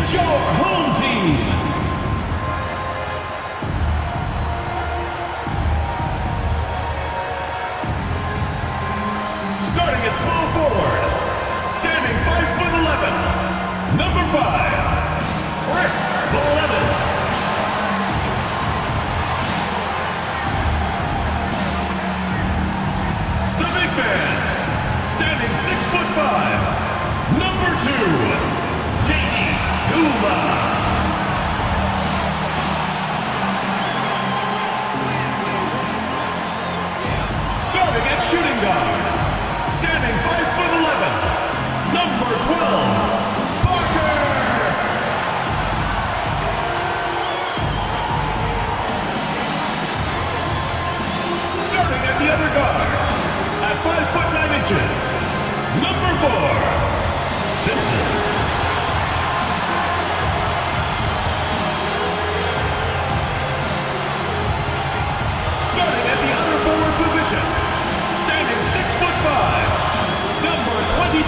It's your home team. Starting at small forward, standing 5'11", number 5, Chris Blevins. The big man, standing 6'5", number 2, J.D. Dumas. Starting at shooting guard, standing 5'11", number 12, Parker. Starting at the other guard, at 5'9", number 4, Simpson. Starting at the other forward position, standing 6'5", number 23,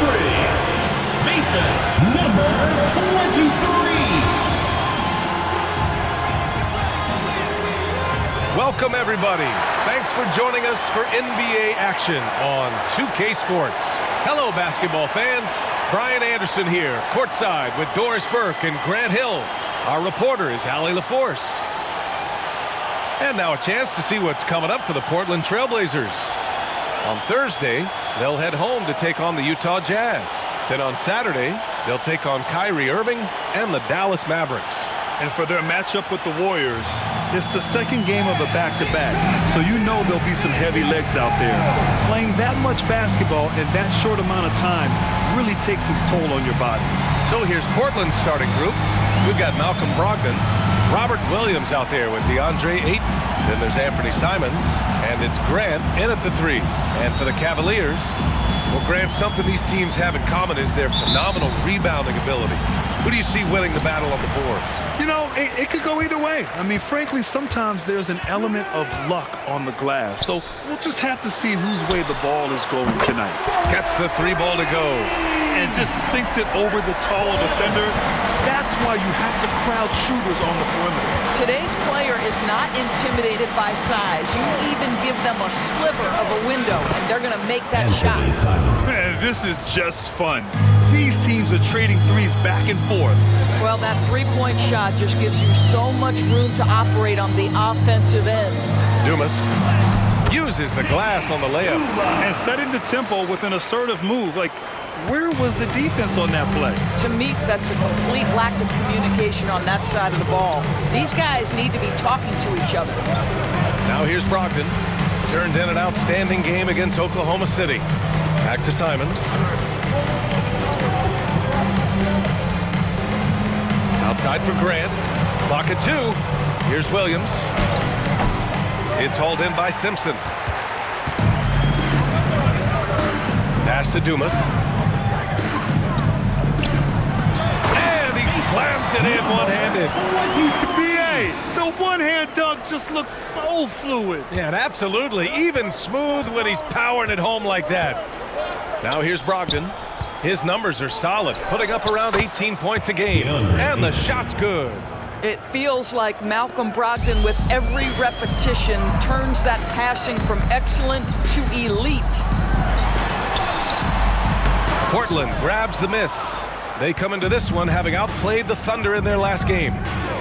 Mason, number 23. Welcome, everybody. Thanks for joining us for NBA action on 2K Sports. Hello, basketball fans. Brian Anderson here, courtside with Doris Burke and Grant Hill. Our reporter is Allie LaForce. And now a chance to see what's coming up for the Portland Trailblazers. On Thursday, they'll head home to take on the Utah Jazz. Then on Saturday, they'll take on Kyrie Irving and the Dallas Mavericks. And for their matchup with the Warriors, it's the second game of a back-to-back, so you know there'll be some heavy legs out there. Playing that much basketball in that short amount of time really takes its toll on your body. So here's Portland's starting group. We've got Malcolm Brogdon, Robert Williams out there with DeAndre Ayton. Then there's Anthony Simons, and it's Grant in at the 3. And for the Cavaliers, well, Grant, something these teams have in common is their phenomenal rebounding ability. Who do you see winning the battle on the boards? You know, it could go either way. I mean, frankly, sometimes there's an element of luck on the glass. So we'll just have to see whose way the ball is going tonight. Gets the 3 ball to go. And just sinks it over the tall defenders. That's why you have to crowd shooters on the perimeter. Today's player is not intimidated by size. You even give them a sliver of a window, and they're going to make that shot. Man, this is just fun. These teams are trading threes back and forth. Well, that three-point shot just gives you so much room to operate on the offensive end. Dumas uses the glass on the layup. And setting the tempo with an assertive move. Like, where was the defense on that play? To me, that's a complete lack of communication on that side of the ball. These guys need to be talking to each other. Now here's Brogdon. Turned in an outstanding game against Oklahoma City. Back to Simons. Outside for Grant. Clock at 2. Here's Williams. It's hauled in by Simpson. Pass to Dumas. And he slams it in one-handed. BA, the one-hand dunk just looks so fluid. Yeah, and absolutely. Even smooth when he's powering it home like that. Now here's Brogdon. His numbers are solid, putting up around 18 points a game. And the shot's good. It feels like Malcolm Brogdon, with every repetition, turns that passing from excellent to elite. Portland grabs the miss. They come into this one having outplayed the Thunder in their last game.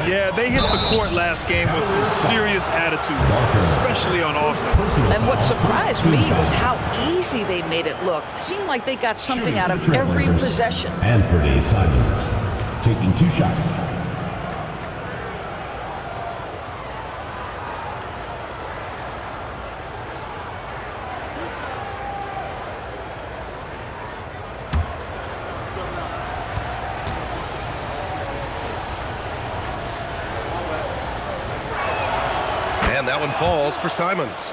Yeah, they hit the court last game with some serious attitude, especially on offense. And what surprised me was how easy they made it look. It seemed like they got something out of every possession. Anthony Simons taking 2 shots. And that one falls for Simons.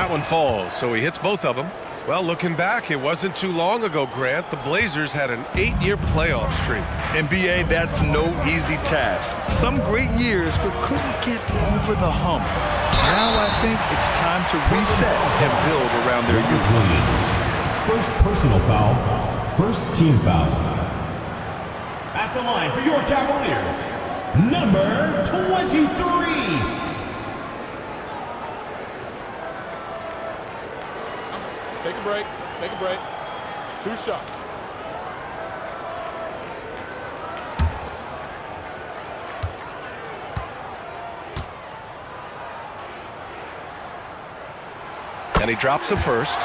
That one falls, so he hits both of them. Well, looking back, it wasn't too long ago, Grant, the Blazers had an 8-year playoff streak. NBA, that's no easy task. Some great years, but couldn't get over the hump. Now I think it's time to reset and build around their youth. Williams. First personal foul. First team foul. At the line for your Cavaliers, number 23. Take a break. Take a break. 2 shots. And he drops it first.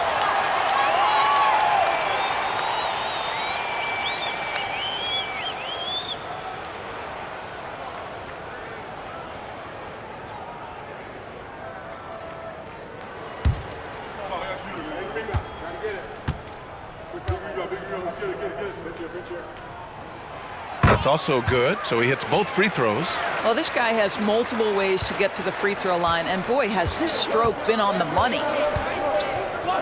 That's also good, so he hits both free throws. Well, this guy has multiple ways to get to the free throw line, and boy, has his stroke been on the money.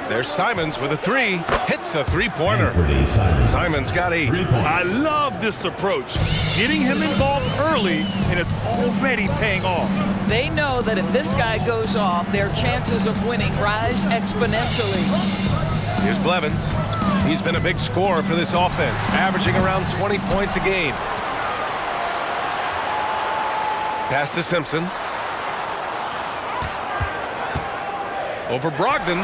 There's Simons with a 3. Hits a 3-pointer. Simons got 8. I love this approach. Getting him involved early, and it's already paying off. They know that if this guy goes off, their chances of winning rise exponentially. Here's Blevins. He's been a big scorer for this offense, averaging around 20 points a game. Pass to Simpson. Over Brogdon.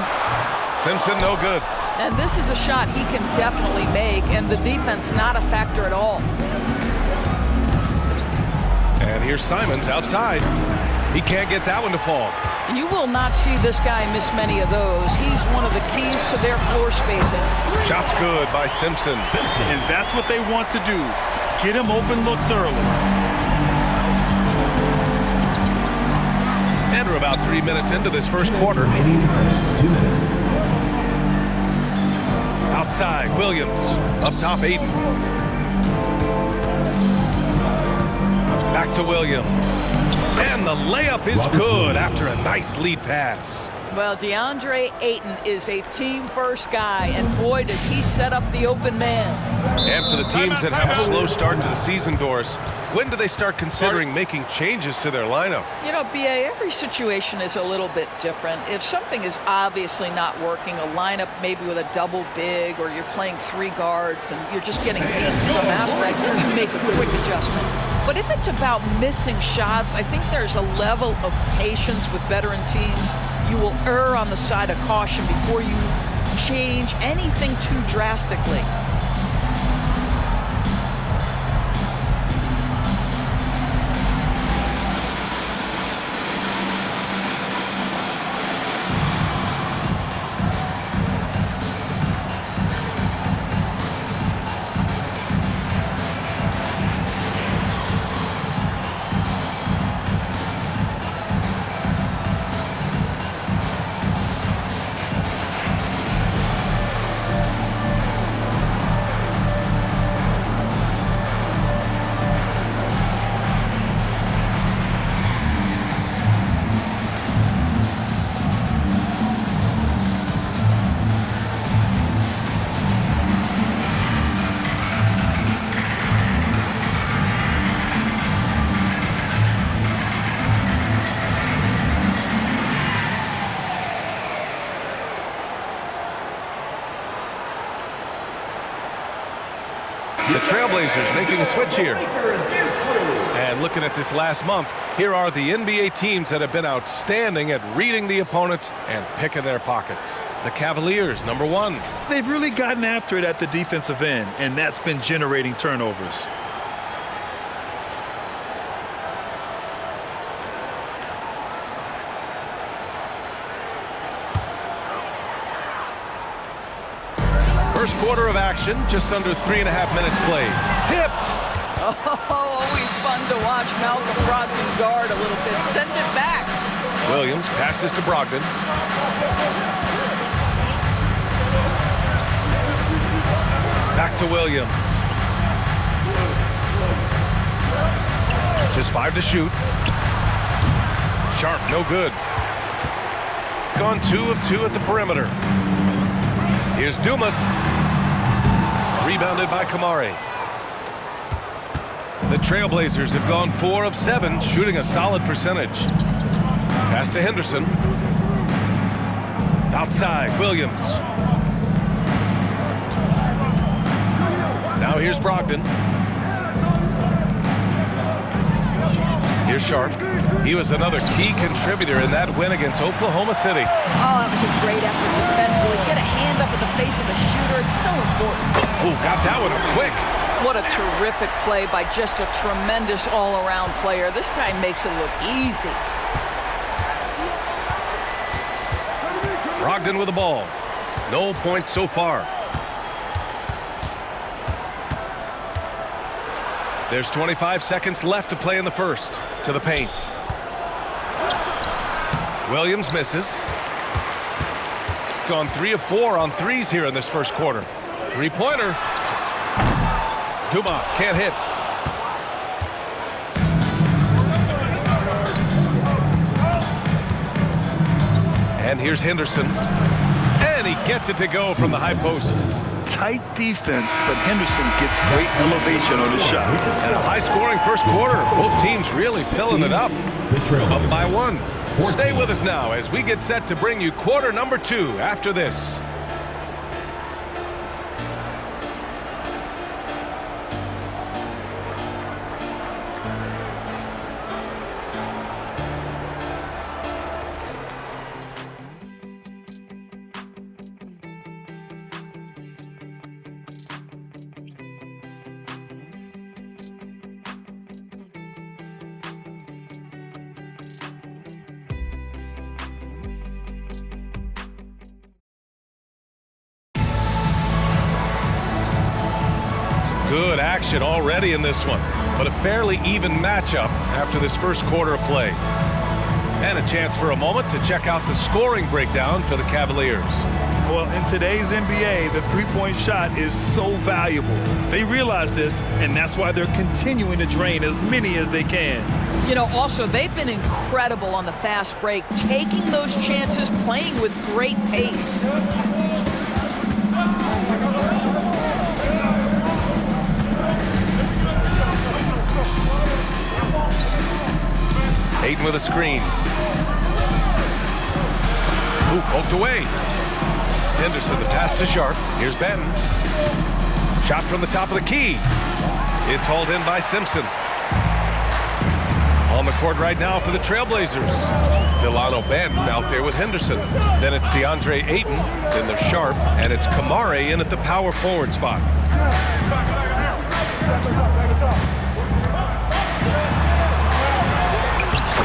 Simpson, no good. And this is a shot he can definitely make, and the defense not a factor at all. And here's Simons outside. He can't get that one to fall. You will not see this guy miss many of those. He's one of the keys to their floor spacing. Shot's good by Simpson. And that's what they want to do. Get him open looks early. And we're about 3 minutes into this first quarter. 2 minutes. Outside, Williams. Up top, Aiden. Back to Williams. And the layup is good after a nice lead pass. Well, DeAndre Ayton is a team-first guy, and boy, does he set up the open man. And for the teams that have a slow start to the season, Doris, when do they start considering making changes to their lineup? You know, BA, every situation is a little bit different. If something is obviously not working, a lineup maybe with a double big, or you're playing 3 guards and you're just getting beat in some aspect, you make a quick adjustment. But if it's about missing shots, I think there's a level of patience with veteran teams. You will err on the side of caution before you change anything too drastically. The Trailblazers making a switch here. And looking at this last month, here are the NBA teams that have been outstanding at reading the opponents and picking their pockets. The Cavaliers, number 1. They've really gotten after it at the defensive end, and that's been generating turnovers. First quarter of action, just under 3.5 minutes played. Tipped. Oh, always fun to watch Malcolm Brogdon guard a little bit. Send it back. Williams passes to Brogdon. Back to Williams. Just 5 to shoot. Sharp, no good. back on 2 of 2 at the perimeter. Here's Dumas. Rebounded by Kamari. The Trailblazers have gone 4 of 7, shooting a solid percentage. Pass to Henderson. Outside, Williams. Now here's Brogdon. Here's Sharp. He was another key contributor in that win against Oklahoma City. Oh, that was a great effort defensively. Get a hand up in the face of the shooter. It's so important. Oh, got that one up quick. What a terrific play by just a tremendous all-around player. This guy makes it look easy. Brogdon with the ball. No points so far. There's 25 seconds left to play in the first. To the paint. Williams misses. Gone 3 of 4 on threes here in this first quarter. Three-pointer. Dumas can't hit. And here's Henderson. And he gets it to go from the high post. Tight defense, but Henderson gets great elevation on his shot. And a high-scoring first quarter. Both teams really filling it up. Up by 1. Stay with us now as we get set to bring you quarter number 2 after this. Good action already in this one, but a fairly even matchup after this first quarter of play. And a chance for a moment to check out the scoring breakdown for the Cavaliers. Well, in today's NBA, the three-point shot is so valuable. They realize this, and that's why they're continuing to drain as many as they can. You know, also, they've been incredible on the fast break, taking those chances, playing with great pace. Ayton with a screen. Ooh, poked away. Henderson, the pass to Sharp. Here's Benton. Shot from the top of the key. It's hauled in by Simpson. On the court right now for the Trailblazers. Delano Benton out there with Henderson. Then it's DeAndre Ayton. Then there's Sharp. And it's Kamari in at the power forward spot.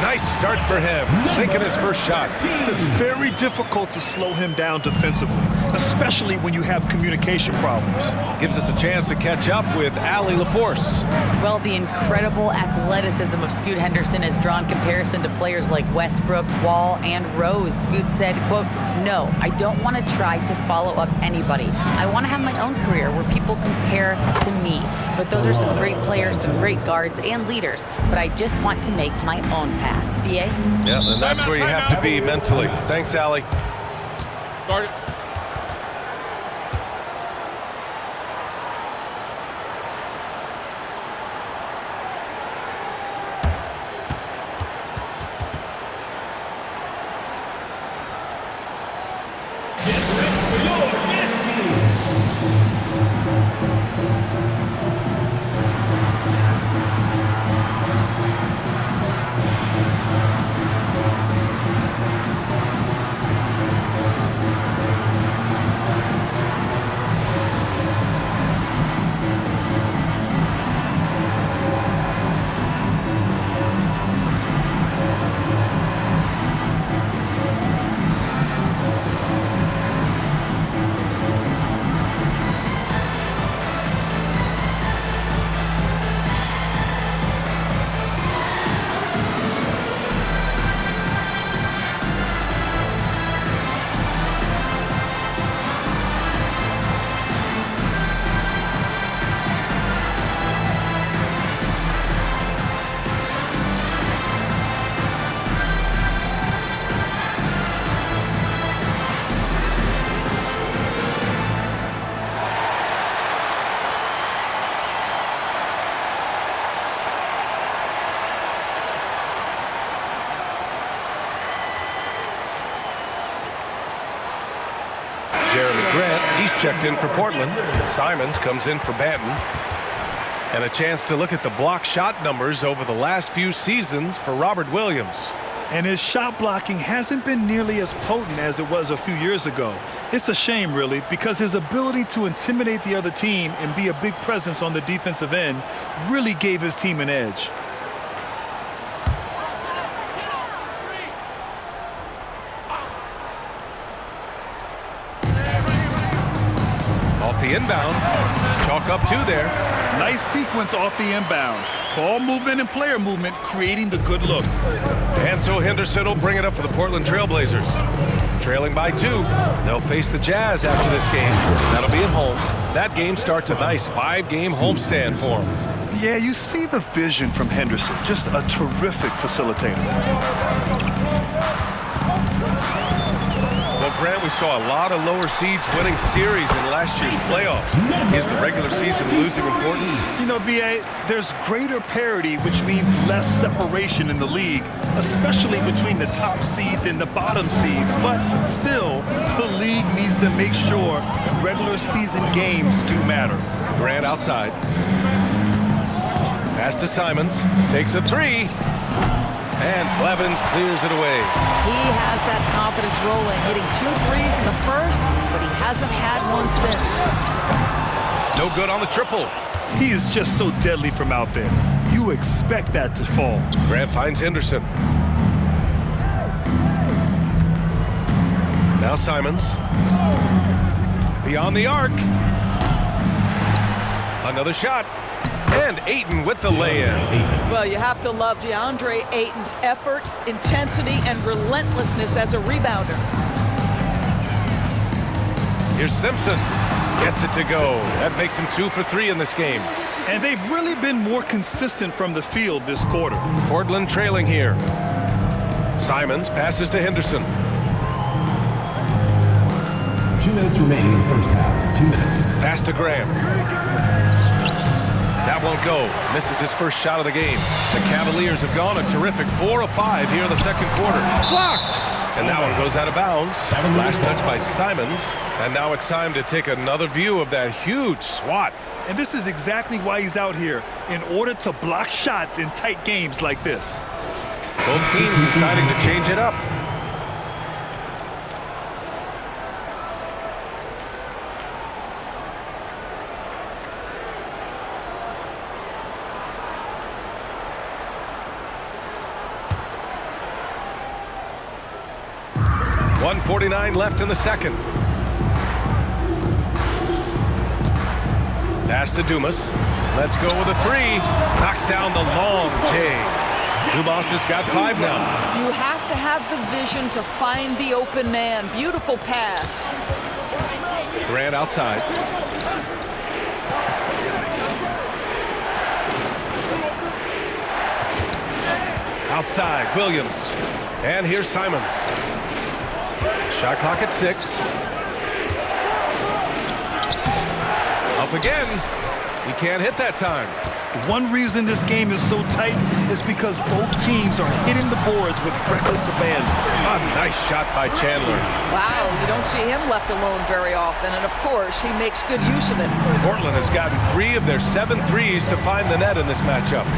Nice start for him, sinking his first shot. It's very difficult to slow him down defensively, especially when you have communication problems. Gives us a chance to catch up with Allie LaForce. Well, the incredible athleticism of Scoot Henderson has drawn comparison to players like Westbrook, Wall, and Rose. Scoot said, quote, "No, I don't want to try to follow up anybody. I want to have my own career where people compare to me. But those are some great players, some great guards and leaders. But I just want to make my own path." BA? Yeah, and that's where you have to be mentally. Thanks, Allie. Guard it. Grant, he's checked in for Portland. Simons comes in for Banton. And a chance to look at the block shot numbers over the last few seasons for Robert Williams. And his shot blocking hasn't been nearly as potent as it was a few years ago. It's a shame, really, because his ability to intimidate the other team and be a big presence on the defensive end really gave his team an edge. Off the inbound, chalk up 2 there. Nice sequence off the inbound. Ball movement and player movement creating the good look. And so Henderson will bring it up for the Portland Trailblazers. Trailing by 2. They'll face the Jazz after this game. That'll be at home. That game starts a nice 5-game homestand for them. Yeah, you see the vision from Henderson. Just a terrific facilitator. Well, Grant, we saw a lot of lower seeds winning series in last year's playoffs. Is the regular season losing importance? You know, B.A., there's greater parity, which means less separation in the league, especially between the top seeds and the bottom seeds. But still, the league needs to make sure regular season games do matter. Grant outside. Pass to Simons. Takes a 3. And Blevins clears it away. He has that confidence rolling, hitting 2 threes in the first, but he hasn't had one since. No good on the triple. He is just so deadly from out there. You expect that to fall. Grant finds Henderson. Now Simons. Beyond the arc. Another shot. And Ayton with the lay-in. Well, you have to love DeAndre Ayton's effort, intensity, and relentlessness as a rebounder. Here's Simpson. Gets it to go. That makes him 2 for 3 in this game. And they've really been more consistent from the field this quarter. Portland trailing here. Simons passes to Henderson. 2 minutes remaining in the first half. 2 minutes. Pass to Graham. That won't go. Misses his first shot of the game. The Cavaliers have gone a terrific 4 of 5 here in the second quarter. Blocked! And that one goes out of bounds. Last touch by Simons. And now it's time to take another view of that huge swat. And this is exactly why he's out here, in order to block shots in tight games like this. Both teams deciding to change it up. .149 left in the second. Pass to Dumas. Let's go with a 3. Knocks down the long J. Dumas has got 5 now. You have to have the vision to find the open man. Beautiful pass. Grant outside. Outside, Williams. And here's Simons. Shot clock at 6. Up again. He can't hit that time. One reason this game is so tight is because both teams are hitting the boards with reckless abandon. A nice shot by Chandler. Wow, you don't see him left alone very often, and of course, he makes good use of it. Portland has gotten 3 of their 7 threes to find the net in this matchup.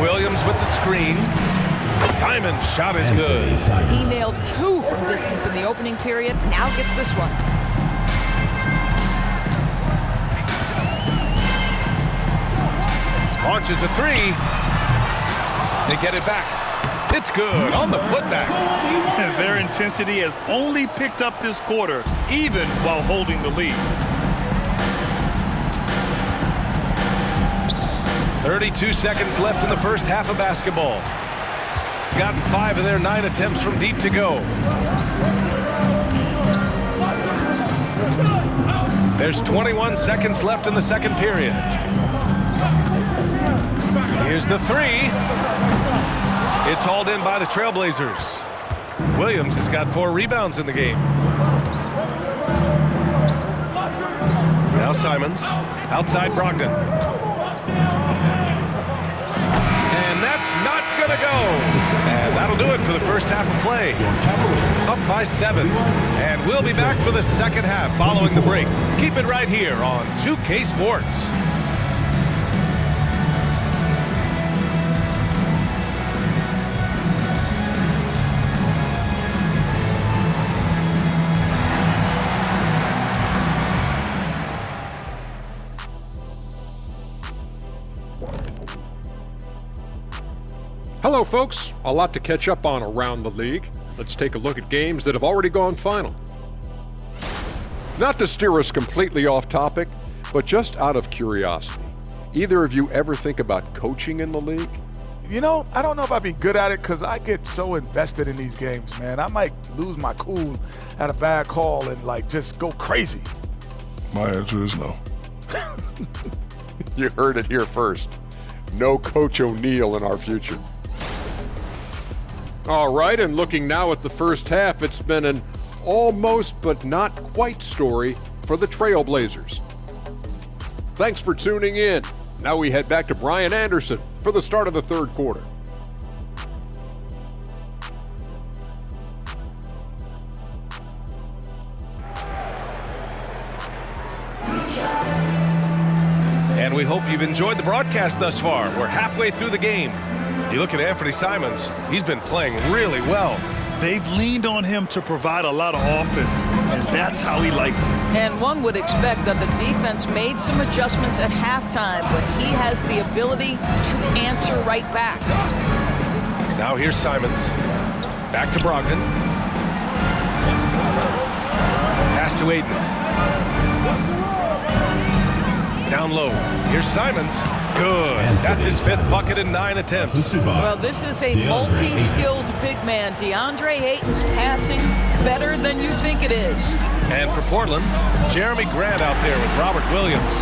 Williams with the screen. Simon's shot is good. He nailed 2 from distance in the opening period. Now gets this one. Launches a 3. They get it back. It's good on the putback. Their intensity has only picked up this quarter, even while holding the lead. 32 seconds left in the first half of basketball. Gotten 5 of their 9 attempts from deep to go. There's 21 seconds left in the second period. Here's the 3. It's hauled in by the Trailblazers. Williams has got 4 rebounds in the game. Now Simons. Outside Brogdon. And that's not gonna go. And that'll do it for the first half of play. Up by 7. And we'll be back for the second half following the break. Keep it right here on 2K Sports. Hello, folks. A lot to catch up on around the league. Let's take a look at games that have already gone final. Not to steer us completely off topic, but just out of curiosity, either of you ever think about coaching in the league? You know, I don't know if I'd be good at it because I get so invested in these games, man. I might lose my cool at a bad call and, just go crazy. My answer is no. You heard it here first. No Coach O'Neal in our future. All right, and looking now at the first half, it's been an almost but not quite story for the Trailblazers. Thanks for tuning in. Now we head back to Brian Anderson for the start of the third quarter. And we hope you've enjoyed the broadcast thus far. We're halfway through the game. You look at Anthony Simons, he's been playing really well. They've leaned on him to provide a lot of offense, and that's how he likes it. And one would expect that the defense made some adjustments at halftime, but he has the ability to answer right back. Now here's Simons. Back to Brogdon. Pass to Aiden. Down low. Here's Simons. Good. That's his 5th bucket in 9 attempts. Well, this is a multi-skilled big man. DeAndre Ayton's passing better than you think it is. And for Portland, Jeremy Grant out there with Robert Williams.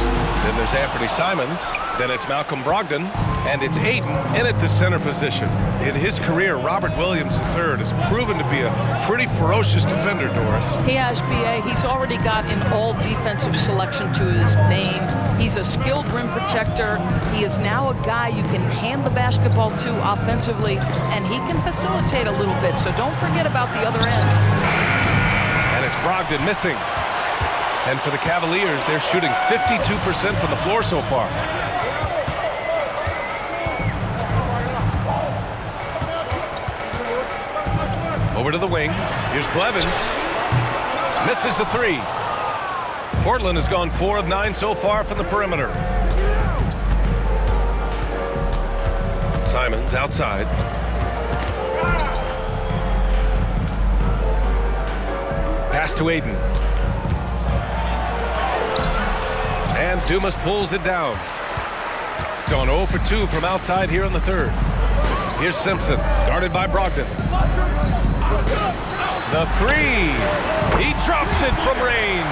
Then there's Anthony Simons. Then it's Malcolm Brogdon. And it's Ayton in at the center position. In his career, Robert Williams III has proven to be a pretty ferocious defender, Doris. He has, B.A. He's already got an all-defensive selection to his name. He's a skilled rim protector. He is now a guy you can hand the basketball to offensively, and he can facilitate a little bit, so don't forget about the other end. And it's Brogdon missing. And for the Cavaliers, they're shooting 52% from the floor so far. Over to the wing. Here's Blevins. Misses the 3. Portland has gone 4 of 9 so far from the perimeter. Simons outside. Pass to Aiden. And Dumas pulls it down. Gone 0 for 2 from outside here in the third. Here's Simpson, guarded by Brogdon. The 3. He drops it from range.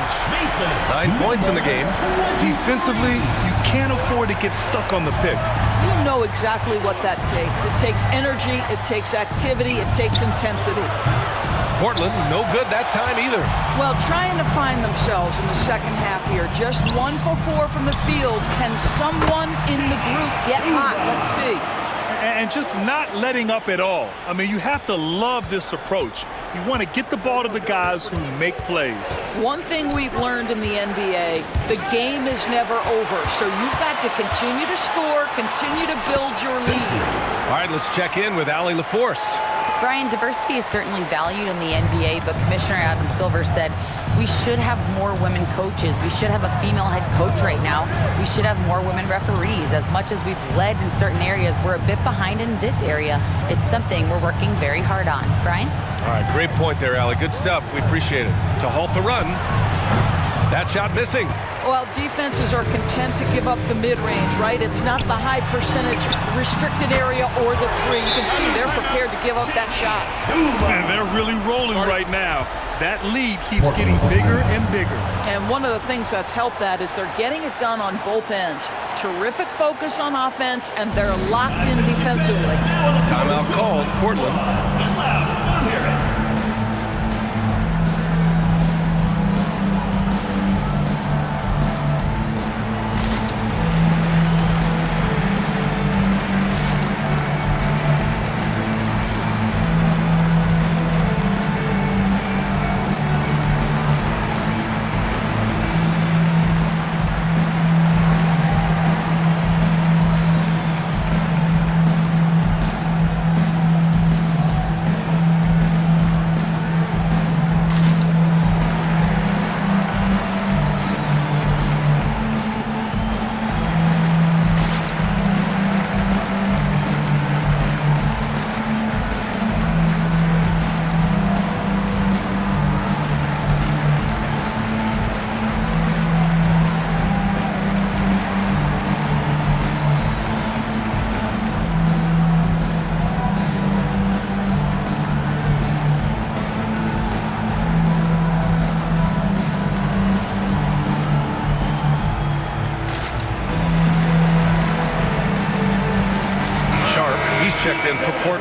9 points in the game. Defensively, you can't afford to get stuck on the pick. You know exactly what that takes. It takes energy, it takes activity, it takes intensity. Portland, no good that time either. Well, trying to find themselves in the second half here. Just 1 for 4 from the field. Can someone in the group get hot? Let's see. And just not letting up at all. I mean, you have to love this approach. You want to get the ball to the guys who make plays. One thing we've learned in the NBA, the game is never over. So you've got to continue to score, continue to build your lead. All right, let's check in with Allie LaForce. Brian, diversity is certainly valued in the NBA, but Commissioner Adam Silver said we should have more women coaches. We should have a female head coach right now. We should have more women referees. As much as we've led in certain areas, we're a bit behind in this area. It's something we're working very hard on. Brian? All right, great point there, Allie. Good stuff. We appreciate it. To halt the run. That shot missing. Well, defenses are content to give up the mid-range, right? It's not the high percentage restricted area or the 3. You can see they're prepared to give up that shot. And they're really rolling right now. That lead keeps getting bigger and bigger. And one of the things that's helped that is they're getting it done on both ends. Terrific focus on offense, and they're locked in defensively. Timeout called, Portland.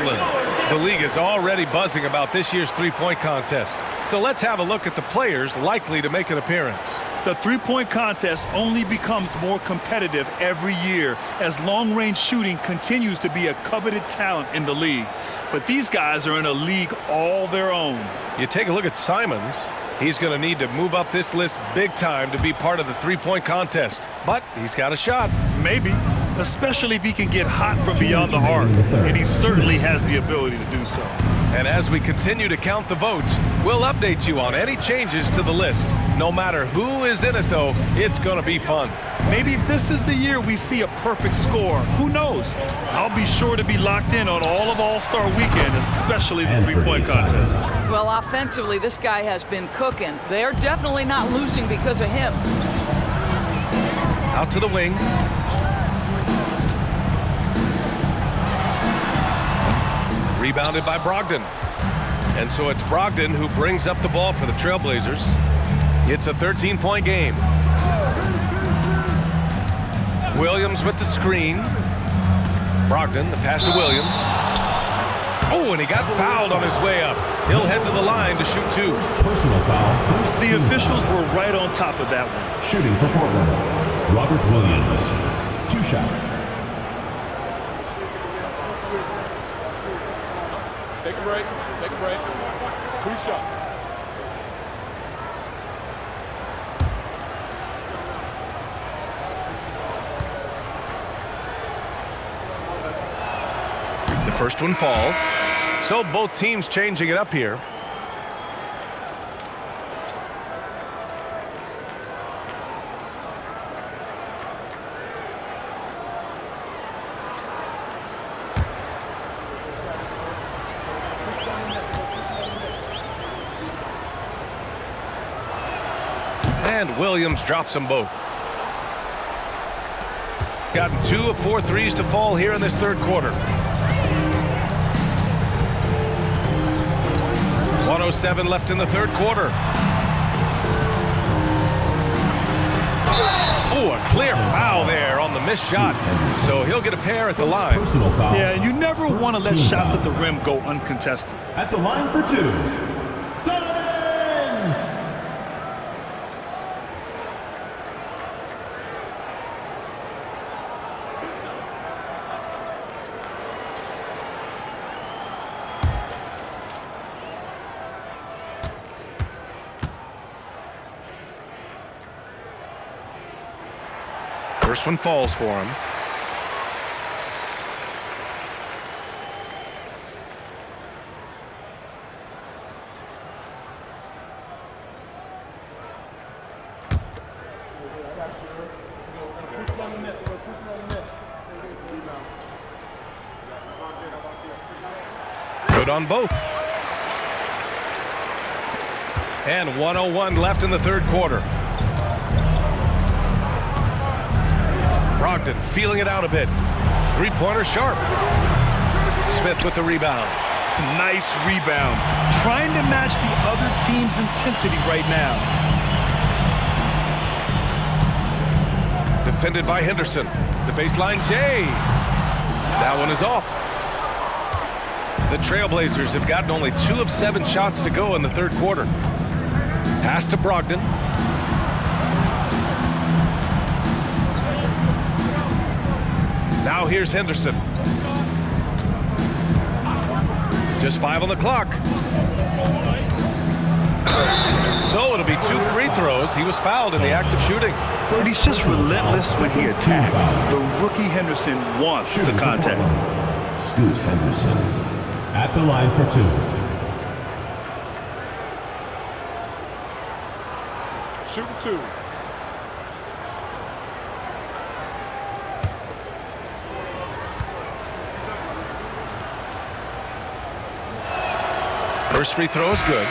Portland. The league is already buzzing about this year's three-point contest. So let's have a look at the players likely to make an appearance. The three-point contest only becomes more competitive every year as long-range shooting continues to be a coveted talent in the league. But these guys are in a league all their own. You take a look at Simons. He's going to need to move up this list big time to be part of the three-point contest. But he's got a shot. Maybe, especially if he can get hot from beyond the arc. And he certainly has the ability to do so. And as we continue to count the votes, we'll update you on any changes to the list. No matter who is in it, though, it's going to be fun. Maybe this is the year we see a perfect score. Who knows? I'll be sure to be locked in on all of All-Star Weekend, especially the three-point contest. Well, offensively, this guy has been cooking. They're definitely not losing because of him. Out to the wing. Rebounded by Brogdon. And so it's Brogdon who brings up the ball for the Trailblazers. It's a 13-point game. Williams with the screen. Brogdon, the pass to Williams. Oh, and he got fouled on his way up. He'll head to the line to shoot two. Personal foul. The officials were right on top of that one. Shooting for Portland, Robert Williams. 2 shots. Take a break. Take a break. 2 shots. The first one falls. So both teams changing it up here. And Williams drops them both. Gotten 2 of 4 threes to fall here in this third quarter. 1:07 left in the third quarter. Oh, a clear foul there on the missed shot. So he'll get a pair at the line. Personal foul. Yeah, you never want to let shots at the rim go uncontested. At the line for 2. Simon! First one falls for him. Good on both. And 1:01 left in the third quarter. Brogdon feeling it out a bit. Three-pointer sharp. Smith with the rebound. Nice rebound. Trying to match the other team's intensity right now. Defended by Henderson. The baseline J. That one is off. The Trailblazers have gotten only 2 of 7 shots to go in the third quarter. Pass to Brogdon. Now here's Henderson. Just 5 on the clock. So it'll be 2 free throws. He was fouled in the act of shooting. But he's just relentless when he attacks. The rookie Henderson wants the contact. Scoot Henderson at the line for 2. Shooting 2. First free throw is good.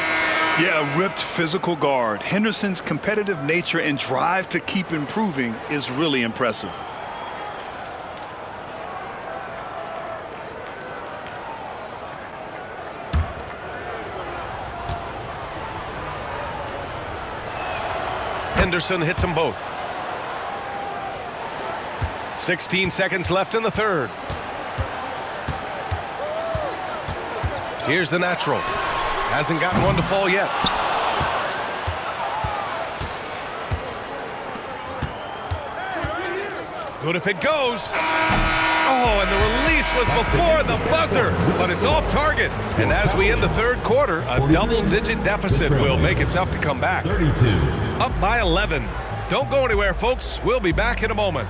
Yeah, a ripped physical guard. Henderson's competitive nature and drive to keep improving is really impressive. Henderson hits them both. 16 seconds left in the third. Here's the natural. Hasn't gotten one to fall yet. Good if it goes. Oh, and the release was before the buzzer, but it's off target. And as we end the third quarter, a double-digit deficit will make it tough to come back. 32. Up by 11. Don't go anywhere, folks. We'll be back in a moment.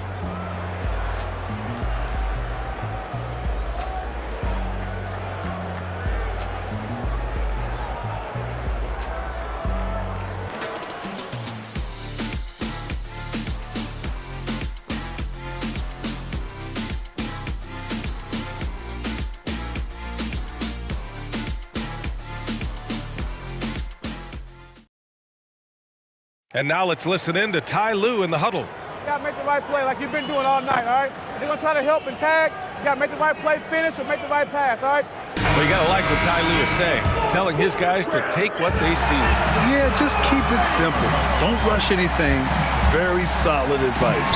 And now let's listen in to Ty Lue in the huddle. You got to make the right play like you've been doing all night, all right? If you're going to try to help and tag, you got to make the right play, finish, or make the right pass, all right? Well, you got to like what Ty Lue is saying, telling his guys to take what they see. Yeah, just keep it simple. Don't rush anything. Very solid advice.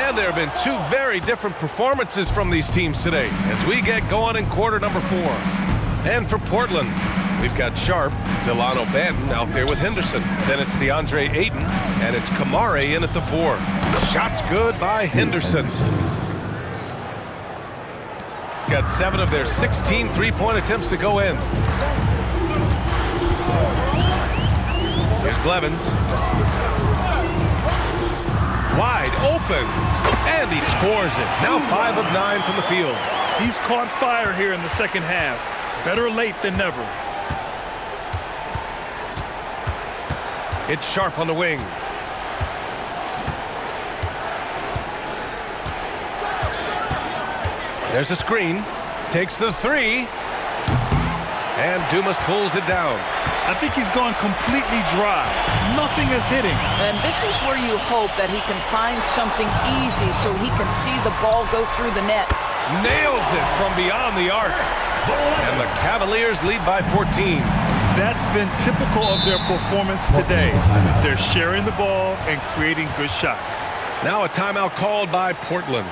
And there have been two very different performances from these teams today as we get going in quarter number 4. And for Portland, we've got Sharp, Delano Banton out there with Henderson. Then it's DeAndre Ayton, and it's Kamare in at the 4. Shots good by Henderson. Got 7 of their 16 three-point attempts to go in. Here's Blevins. Wide open, and he scores it. Now 5 of 9 from the field. He's caught fire here in the second half. Better late than never. It's Sharp on the wing. There's a screen. Takes the 3. And Dumas pulls it down. I think he's gone completely dry. Nothing is hitting. And this is where you hope that he can find something easy so he can see the ball go through the net. Nails it from beyond the arc. And the Cavaliers lead by 14. That's been typical of their performance today. They're sharing the ball and creating good shots. Now a timeout called by Portland.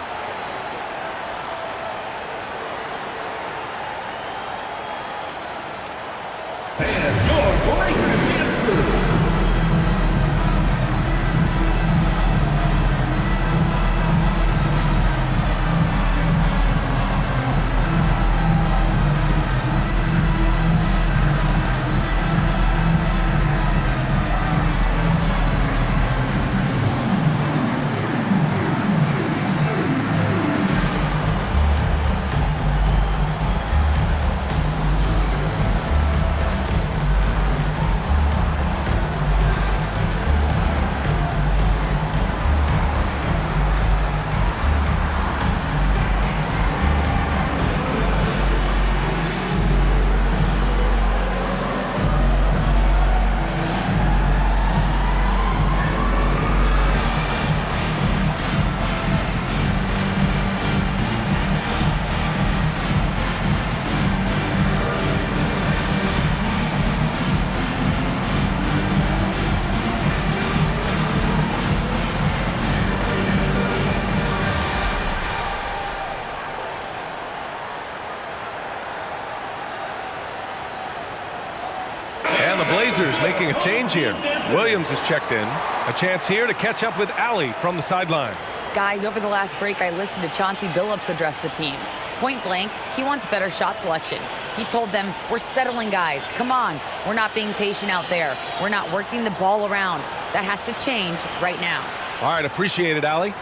Blazers making a change here. Williams is checked in. A chance here to catch up with Allie from the sideline. Guys, over the last break, I listened to Chauncey Billups address the team. Point blank, he wants better shot selection. He told them, we're settling, guys. Come on. We're not being patient out there. We're not working the ball around. That has to change right now. All right, appreciate it, Allie.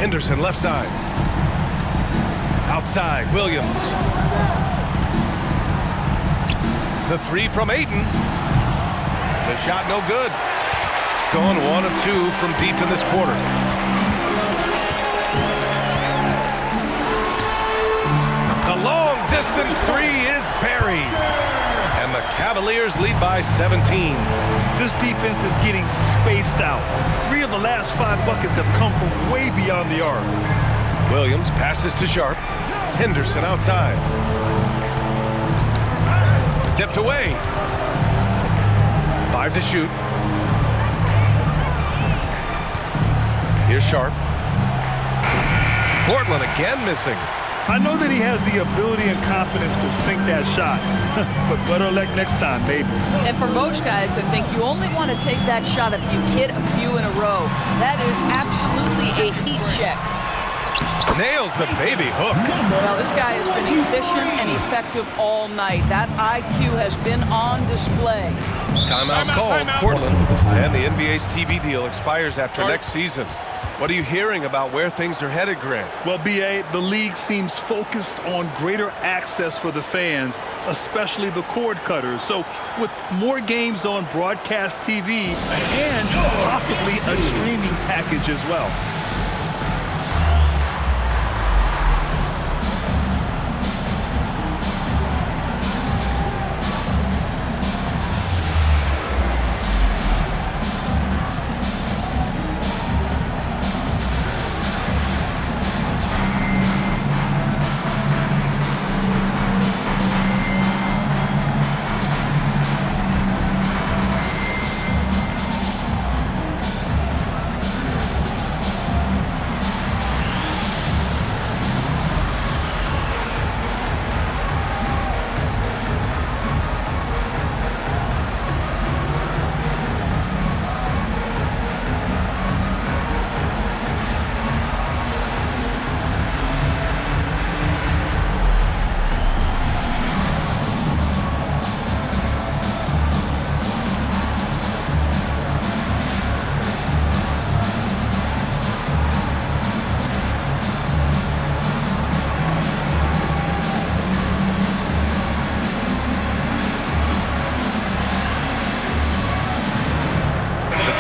Henderson left side. Outside, Williams. The 3 from Ayton. The shot no good. Gone 1 of 2 from deep in this quarter. The long distance 3 is buried. And the Cavaliers lead by 17. This defense is getting spaced out. 3 of the last 5 buckets have come from way beyond the arc. Williams passes to Sharp. Henderson outside. Tipped away. 5 to shoot. Here's Sharp. Portland again missing. I know that he has the ability and confidence to sink that shot, but better luck next time, maybe. And for most guys, I think you only want to take that shot if you've hit a few in a row. That is absolutely a heat check. Nails the baby hook. Well, this guy has been efficient and effective all night. That IQ has been on display. Timeout call, Portland. And the NBA's TV deal expires after next season. What are you hearing about where things are headed, Grant? Well, B.A., the league seems focused on greater access for the fans, especially the cord cutters. So with more games on broadcast TV and possibly a streaming package as well.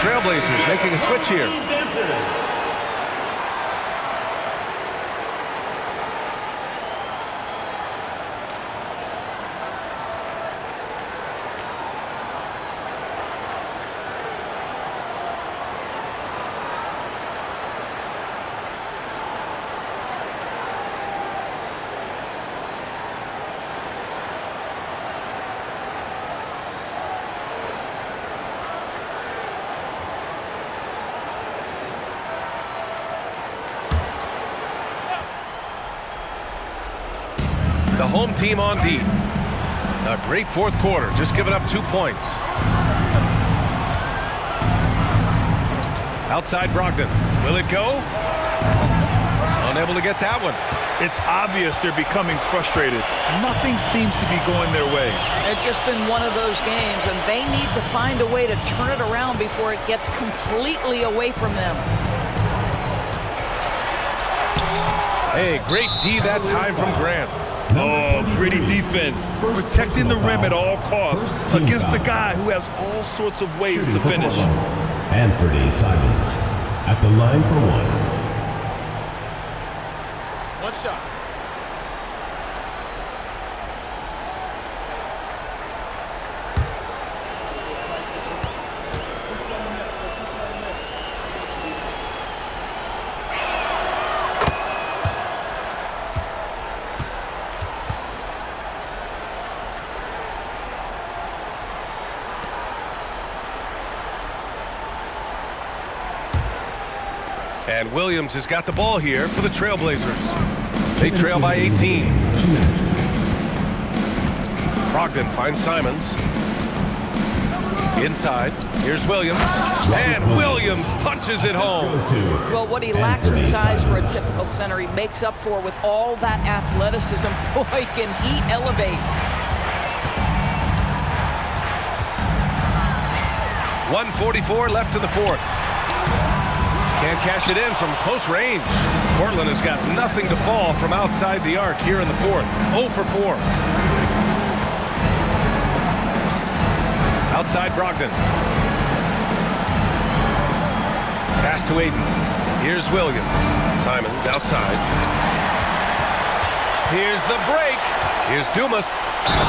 Trailblazers making a switch here. The home team on D. A great fourth quarter, just giving up 2 points. Outside Brogdon. Will it go? Unable to get that one. It's obvious they're becoming frustrated. Nothing seems to be going their way. It's just been one of those games, and they need to find a way to turn it around before it gets completely away from them. Hey, great D that time from Grant. Oh, gritty defense. Protecting the rim at all costs against the guy who has all sorts of ways to finish. Anthony Simons at the line for one. One shot. And Williams has got the ball here for the Trailblazers. They trail by 18. 2 minutes. Brogdon finds Simons. Inside. Here's Williams. And Williams punches it home. Well, what he lacks in size for a typical center, he makes up for with all that athleticism. Boy, can he elevate. 1:44 left in the fourth. Can't cash it in from close range. Portland has got nothing to fall from outside the arc here in the fourth. 0 for 4. Outside Brogdon. Pass to Aiden. Here's Williams. Simons outside. Here's the break. Here's Dumas.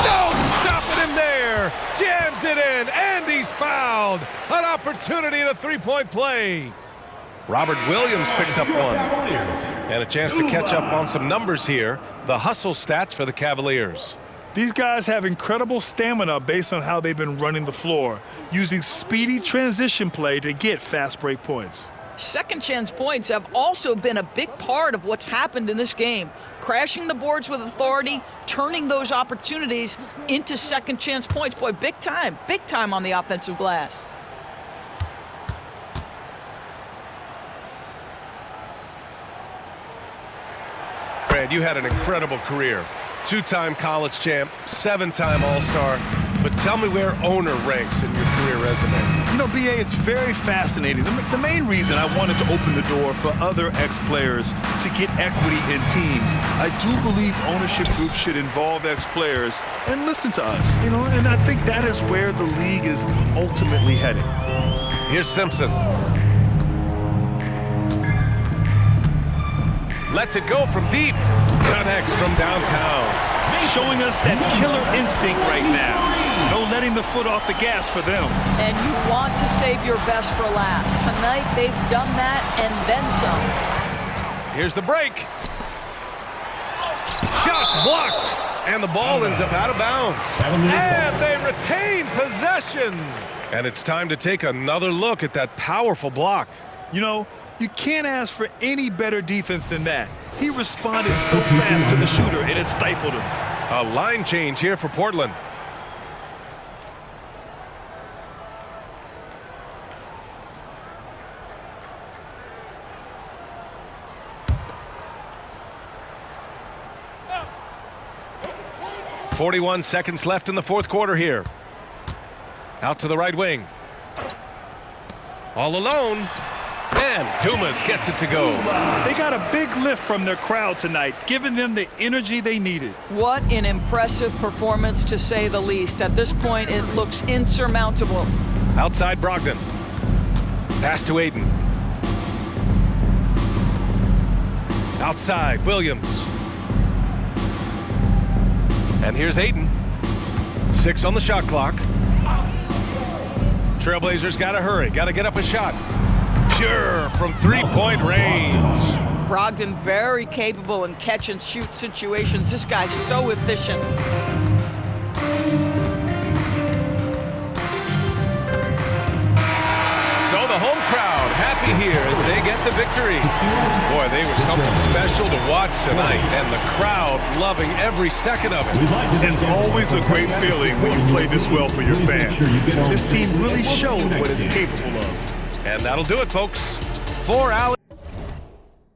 No, stopping him there. Jams it in, and he's fouled. An opportunity at a three-point play. Robert Williams picks up one. And a chance to catch up on some numbers here. The hustle stats for the Cavaliers. These guys have incredible stamina based on how they've been running the floor, using speedy transition play to get fast break points. Second chance points have also been a big part of what's happened in this game. Crashing the boards with authority, turning those opportunities into second chance points. Boy, big time on the offensive glass. Brad, you had an incredible career. 2-time college champ, 7-time All-Star. But tell me where owner ranks in your career resume. You know, B.A., it's very fascinating. The main reason I wanted to open the door for other ex-players to get equity in teams, I do believe ownership groups should involve ex-players and listen to us, you know, and I think that is where the league is ultimately heading. Here's Simpson. Lets it go from deep. Connects from downtown. Showing us that killer instinct right now. No letting the foot off the gas for them. And you want to save your best for last. Tonight, they've done that and then some. Here's the break. Shots blocked. And the ball ends up out of bounds. And they retain possession. And it's time to take another look at that powerful block. You know, you can't ask for any better defense than that. He responded so fast to the shooter, and it stifled him. A line change here for Portland. .41 seconds left in the fourth quarter here. Out to the right wing. All alone. And Dumas gets it to go. They got a big lift from their crowd tonight, giving them the energy they needed. What an impressive performance, to say the least. At this point, it looks insurmountable. Outside Brogdon. Pass to Aiden. Outside Williams. And here's Aiden. 6 on the shot clock. Trailblazers got to hurry. Got to get up a shot. Pure from three-point range. Brogdon very capable in catch-and-shoot situations. This guy's so efficient. So the home crowd happy here as they get the victory. Boy, they were something special to watch tonight, and the crowd loving every second of it. It's always a great feeling when you play this well for your fans. This team really showed what it's capable of. And that'll do it, folks. For Alex